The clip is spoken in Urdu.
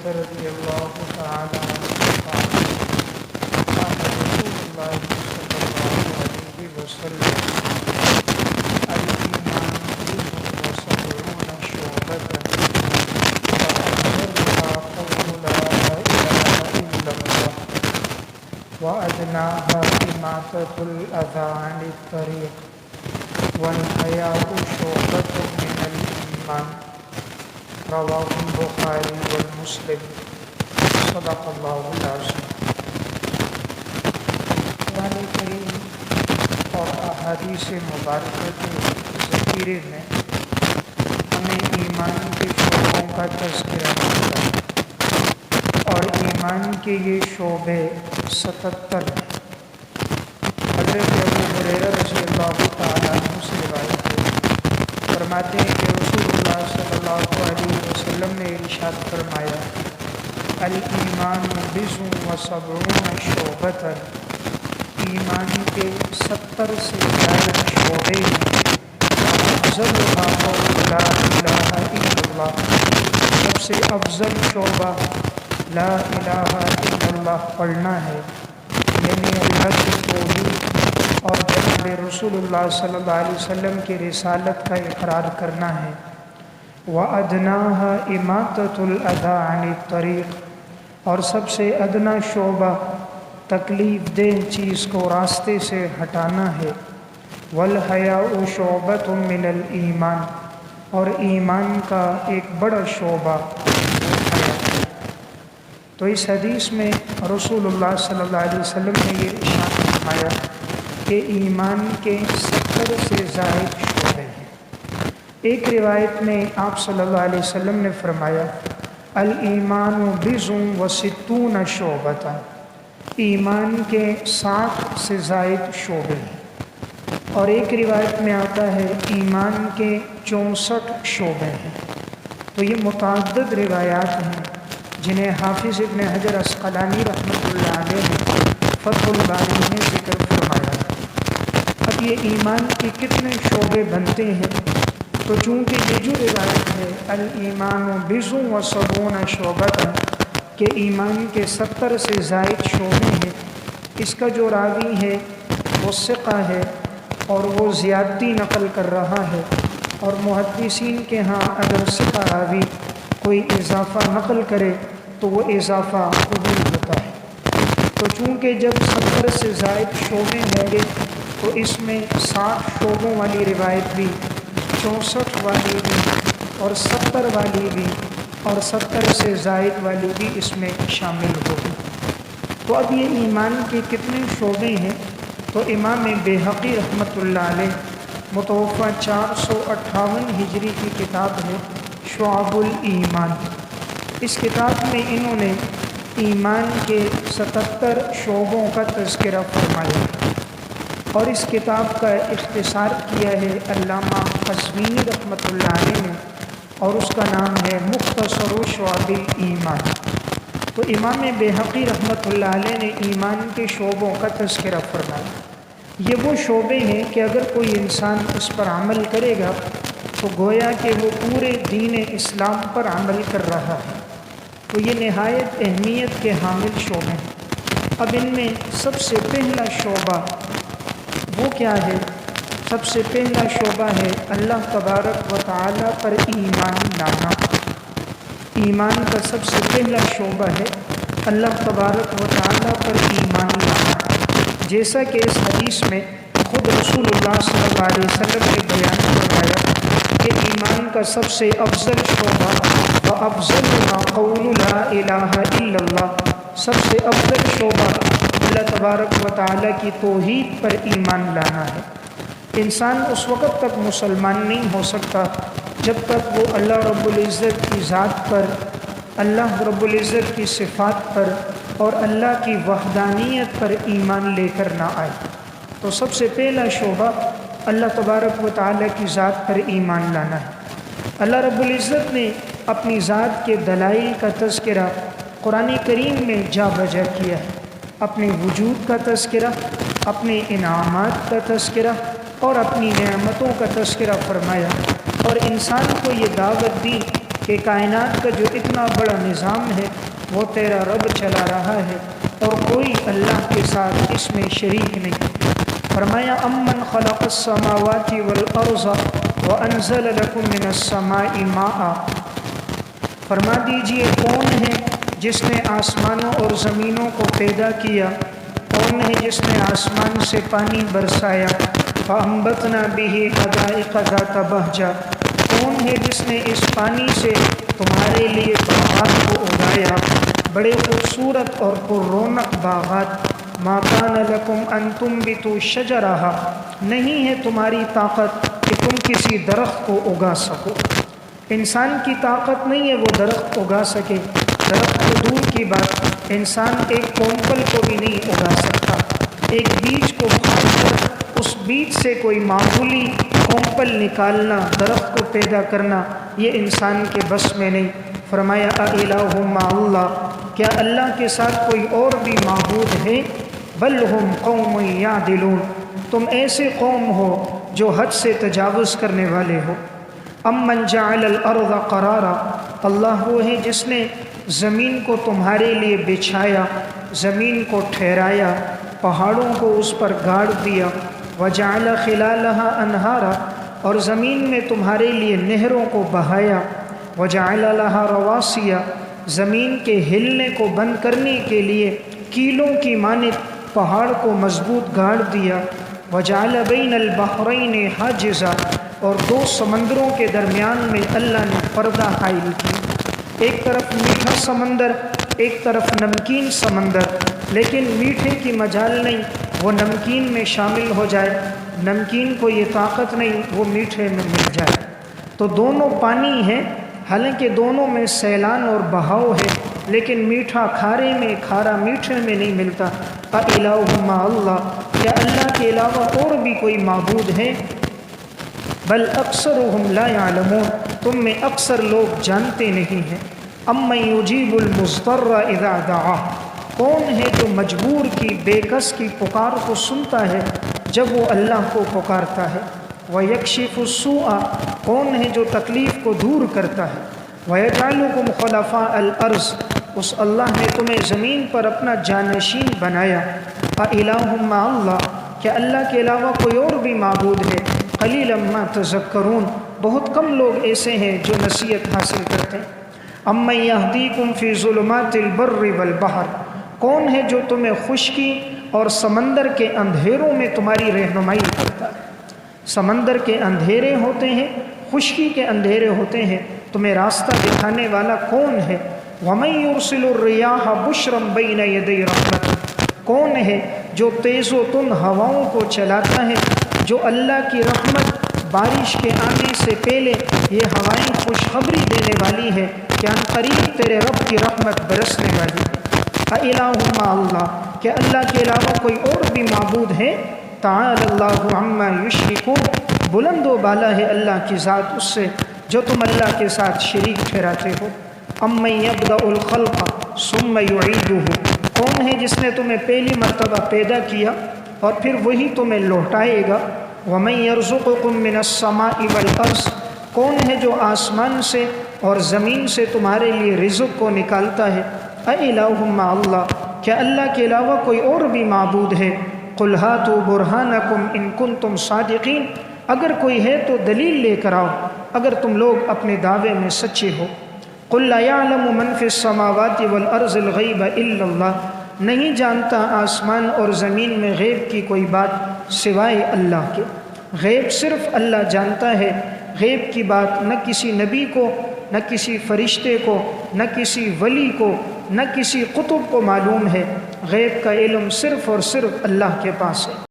رضی اللہ تعالی عنہ قال قال رسول اللہ صلی اللہ علیہ وسلم الایمان بضع وسبعون شعبۃ وأفضلها قول لا إله إلا الله وأدناها إماطة الأذى عن الطريق والحياء شعبة من الإيمان رواه البخاری ومسلم صدق اللہ العظیم۔ قرآن کریم اور احادیث مبارکہ کے ذخیرے میں ہمیں ایمان کے شعبوں کا تذکرہ ملتا ہے اور ایمان کے یہ شعبے 77 ہیں۔ حضرت ابو ہریرہ رضی اللہ تعالیٰ عنہ سے روایت ہے، فرماتے ہیں کہ رسول اللہ صلی اللہ علیہ وسلم نے ارشاد فرمایا الایمان بضع وسبعون شعبۃ، ایمان کے 70 سے زیادہ شعبے ہیں، افضلها قول لا الہ الا اللہ، سب سے افضل شعبہ لا الہ الا اللہ پڑھنا ہے، یعنی اللہ کی توحید اور جناب رسول اللہ صلی اللہ علیہ وسلم کی رسالت کا اقرار کرنا ہے۔ وَأَدْنَاهَا إِمَاطَةُ الْأَذَى عَنِ الطَّرِيقِ، اور سب سے ادنا شعبہ تکلیف دہ چیز کو راستے سے ہٹانا ہے۔ وَالْحَيَاءُ شُعْبَةٌ مِّنَ الْإِيمَانِ، اور ایمان کا ایک بڑا شعبہ ہے۔ تو اس حدیث میں رسول اللہ صلی اللہ علیہ وسلم نے یہ ارشاد فرمایا کہ ایمان کے 70 سے زائد شعبے ہیں۔ ایک روایت میں آپ صلی اللہ علیہ وسلم نے فرمایا الایمان بضع وستون شعبۃ، ایمان کے 60 سے زائد شعبے ہیں، اور ایک روایت میں آتا ہے ایمان کے 64 شعبے ہیں۔ تو یہ متعدد روایات ہیں جنہیں حافظ ابن حجر عسقلانی رحمۃ اللہ علیہ نے فتح الباری میں ذکر فرمایا۔ اب یہ ایمان کے کتنے شعبے بنتے ہیں، تو چونکہ یہ جو روایت ہے الایمان بضع وسبعون شعبۃ کہ ایمان کے 70 سے زائد شعبے ہیں، اس کا جو راوی ہے وہ ثقہ ہے اور وہ زیادتی نقل کر رہا ہے، اور محدثین کے ہاں اگر ثقہ راوی کوئی اضافہ نقل کرے تو وہ اضافہ قبول ہوتا ہے۔ تو چونکہ جب 70 سے زائد شعبے ہوں گے تو اس میں 60 شعبوں والی روایت بھی، 64 والی بھی، اور 70 والی بھی، اور 70 سے زائد والی بھی اس میں شامل ہوگی۔ تو اب یہ ایمان کے کتنے شعبے ہیں، تو امام بیہقی رحمۃ اللہ علیہ متوفہ 458 ہجری کی کتاب ہے شعب الایمان، اس کتاب میں انہوں نے ایمان کے 77 شعبوں کا تذکرہ فرمایا، اور اس کتاب کا اختصار کیا ہے علامہ قزوینی رحمۃ اللہ علیہ نے، اور اس کا نام ہے مختصر شعب الایمان۔ تو امام بیہقی رحمۃ اللہ علیہ نے ایمان کے شعبوں کا تذکرہ فرمایا۔ یہ وہ شعبے ہیں کہ اگر کوئی انسان اس پر عمل کرے گا تو گویا کہ وہ پورے دین اسلام پر عمل کر رہا ہے۔ تو یہ نہایت اہمیت کے حامل شعبے ہیں۔ اب ان میں سب سے پہلا شعبہ وہ کیا ہے؟ سب سے پہلا شعبہ ہے اللہ تبارک و تعالیٰ پر ایمان لانا۔ ایمان کا سب سے پہلا شعبہ ہے اللہ تبارک و تعالیٰ پر ایمان لانا، جیسا کہ اس حدیث میں خود رسول اللہ صلی اللہ علیہ وسلم نے بیان فرمایا کہ ایمان کا سب سے افضل شعبہ وَأَفْضَلُهَا قَوْلُ لَا إِلَٰهَ إِلَّا اللَّهُ، سب سے افضل شعبہ اللہ تبارک و تعالیٰ کی توحید پر ایمان لانا ہے۔ انسان اس وقت تک مسلمان نہیں ہو سکتا جب تک وہ اللہ رب العزت کی ذات پر، اللہ رب العزت کی صفات پر اور اللہ کی وحدانیت پر ایمان لے کر نہ آئے۔ تو سب سے پہلا شعبہ اللہ تبارک و تعالیٰ کی ذات پر ایمان لانا ہے۔ اللہ رب العزت نے اپنی ذات کے دلائل کا تذکرہ قرآن کریم میں جا بجا کیا ہے، اپنے وجود کا تذکرہ، اپنے انعامات کا تذکرہ اور اپنی نعمتوں کا تذکرہ فرمایا، اور انسان کو یہ دعوت دی کہ کائنات کا جو اتنا بڑا نظام ہے وہ تیرا رب چلا رہا ہے اور کوئی اللہ کے ساتھ اس میں شریک نہیں۔ فرمایا امن خلق السماوات والارض وانزل لكم من السماء ماء، فرما دیجئے کون ہے جس نے آسمانوں اور زمینوں کو پیدا کیا، کون ہے جس نے آسمان سے پانی برسایا، فانبتنا به حدائق ذات بہجہ، کون ہے جس نے اس پانی سے تمہارے لیے باغات کو اگایا، بڑے خوبصورت اور پر رونق باغات۔ ما کان لکم ان تنبتوا شجرہا، نہیں ہے تمہاری طاقت کہ تم کسی درخت کو اگا سکو، انسان کی طاقت نہیں ہے وہ درخت اگا سکے، درخت تو دور کی بات، انسان ایک کونپل کو بھی نہیں اگا سکتا، ایک بیج کو کھاد کر اس بیج سے کوئی معمولی کونپل نکالنا، درخت کو پیدا کرنا، یہ انسان کے بس میں نہیں۔ فرمایا اِلٰہٌ مع اللہ، کیا اللہ کے ساتھ کوئی اور بھی معبود ہے؟ بل ہم قوم یعدلون، تم ایسے قوم ہو جو حد سے تجاوز کرنے والے ہو۔ امن جعل الارض قرارا، اللہ وہ ہے جس نے زمین کو تمہارے لیے بچھایا، زمین کو ٹھہرایا، پہاڑوں کو اس پر گاڑ دیا، وجعل خلالہا انہارا، اور زمین میں تمہارے لیے نہروں کو بہایا، وجعل لہا رواسیا، زمین کے ہلنے کو بند کرنے کے لیے کیلوں کی مانند پہاڑ کو مضبوط گاڑ دیا، وجعل بین البحرین حاجزا، اور دو سمندروں کے درمیان میں اللہ نے پردہ حائل کی، ایک طرف میٹھا سمندر ایک طرف نمکین سمندر، لیکن میٹھے کی مجال نہیں وہ نمکین میں شامل ہو جائے، نمکین کو یہ طاقت نہیں وہ میٹھے میں مل جائے، تو دونوں پانی ہیں، حالانکہ دونوں میں سیلان اور بہاؤ ہے، لیکن میٹھا کھارے میں کھارا میٹھے میں نہیں ملتا۔ اِلٰہٌ مع اللہ، کیا اللہ کے علاوہ اور بھی کوئی معبود ہے؟ بل اکثرهم لا يعلمون، تم میں اکثر لوگ جانتے نہیں ہیں۔ امن یجیب المضطر اذا دعاہ، کون ہے جو مجبور کی بے کس کی پکار کو سنتا ہے جب وہ اللہ کو پکارتا ہے، ویکشف السوء، کون ہے جو تکلیف کو دور کرتا ہے، ویجعلکم خلفاء الارض، اس اللہ نے تمہیں زمین پر اپنا جانشین بنایا۔ اِلٰہٌ مع اللہ، کیا اللہ کے علاوہ کوئی اور بھی معبود ہے؟ قلیلا ما تذکرون، بہت کم لوگ ایسے ہیں جو نصیحت حاصل کرتے ہیں۔ امن یہدیکم فی ظلمات البر والبحر، کون ہے جو تمہیں خشکی اور سمندر کے اندھیروں میں تمہاری رہنمائی کرتا ہے؟ سمندر کے اندھیرے ہوتے ہیں، خشکی کے اندھیرے ہوتے ہیں، تمہیں راستہ دکھانے والا کون ہے؟ وَمَن يُرْسِلُ الرِّيَاحَ بُشْرًا بَيْنَ يَدَيْ رَحْمَتِهِ، کون ہے جو تیز و تند ہواؤں کو چلاتا ہے، جو اللہ کی رحمت بارش کے آنے سے پہلے یہ ہوائیں خوشخبری دینے والی ہے کہ ان قریب تیرے رب کی رحمت برسنے والی ہے۔ اِلٰہٌ مع اللہ، کیا اللہ کے علاوہ کوئی اور بھی معبود ہے؟ تعالی اللہ عما یشرکون، بلند و بالا ہے اللہ کی ذات اس سے جو تم اللہ کے ساتھ شریک ٹھہراتے ہو۔ امن یبدأ الخلق ثم یعیدہ، کون ہے جس نے تمہیں پہلی مرتبہ پیدا کیا اور پھر وہی تمہیں لوٹائے گا؟ وَمَن يَرْزُقُكُم مِّنَ السَّمَاءِ وَالْأَرْضِ، کون ہے جو آسمان سے اور زمین سے تمہارے لیے رزق کو نکالتا ہے؟ اِلٰہٌ مع اللہ، کیا اللہ کے علاوہ کوئی اور بھی معبود ہے؟ قُلْ هَاتُوا بُرْهَانَكُمْ إِن كُنتُمْ صَادِقِينَ، اگر کوئی ہے تو دلیل لے کر آؤ اگر تم لوگ اپنے دعوے میں سچے ہو۔ قُلْ لَا يَعْلَمُ مَن فِي السَّمَاوَاتِ وَالْأَرْضِ الْغَيْبَ إِلَّا اللَّهُ، نہیں جانتا آسمان اور زمین میں غیب کی کوئی بات سوائے اللہ کے، غیب صرف اللہ جانتا ہے، غیب کی بات نہ کسی نبی کو، نہ کسی فرشتے کو، نہ کسی ولی کو، نہ کسی قطب کو معلوم ہے، غیب کا علم صرف اور صرف اللہ کے پاس ہے۔